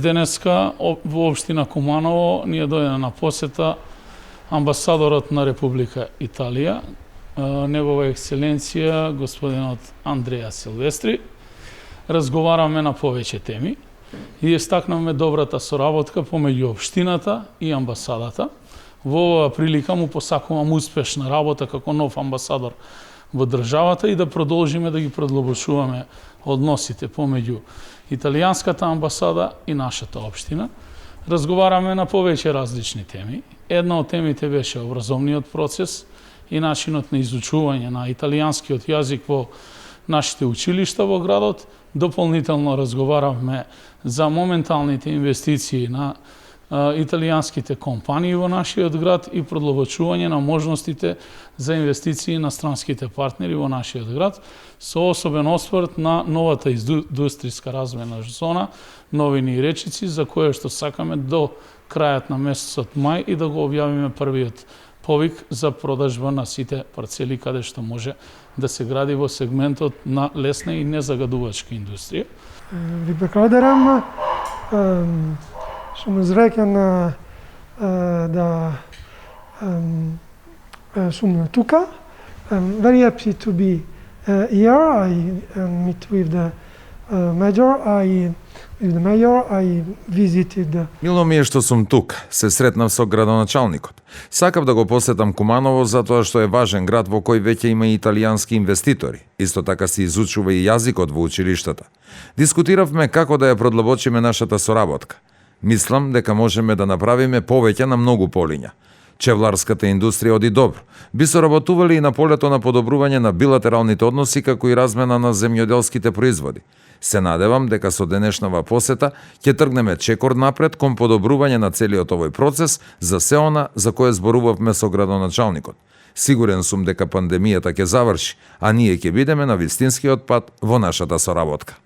Денеска во општина Куманово ни е дојде на посета амбасадорот на Република Италија, негова екселенција господинот Андреа Силвестри. Разговараме на повеќе теми и истакнавме добрата соработка помеѓу општината и амбасадата. Во оваа прилика му посакувам успешна работа како нов амбасадор во државата и да продолжиме да ги продлабочуваме односите помеѓу италијанската амбасада и нашата општина. Разговараме на повеќе различни теми. Една од темите беше образовниот процес и начинот на изучување на италијанскиот јазик во нашите училишта во градот. Дополнително разговаравме за моменталните инвестиции на италијанските компании во нашиот град и продлабочување на можностите за инвестиции на странските партнери во нашиот град, со особен осврт на новата индустријска размена зона Новини и Речици, за кое што сакаме до крајот на месецот мај и да го објавиме првиот повик за продажба на сите парцели каде што може да се гради во сегментот на лесна и незагадувачка индустрија. Ви благодарам. Сум зреќен да сум тука. I'm very happy to be here. I meet with the mayor. I visited. Мило ми е што сум тук. Се сретнав со градоначалникот. Сакав да го посетам Куманово затоа што е важен град во кој веќе има и италијански инвеститори. Исто така се изучува и јазикот во училиштата. Дискутиравме како да ја продлабочиме нашата соработка. Мислам дека можеме да направиме повеќе на многу полиња. Чевларската индустрија оди добро. Би соработували и на полето на подобрување на билатералните односи како и размена на земјоделските производи. Се надевам дека со денешнава посета ќе тргнеме чекор напред кон подобрување на целиот овој процес за се она за кое зборувавме со градоначалникот. Сигурен сум дека пандемијата ќе заврши, а ние ќе бидеме на вистинскиот пат во нашата соработка.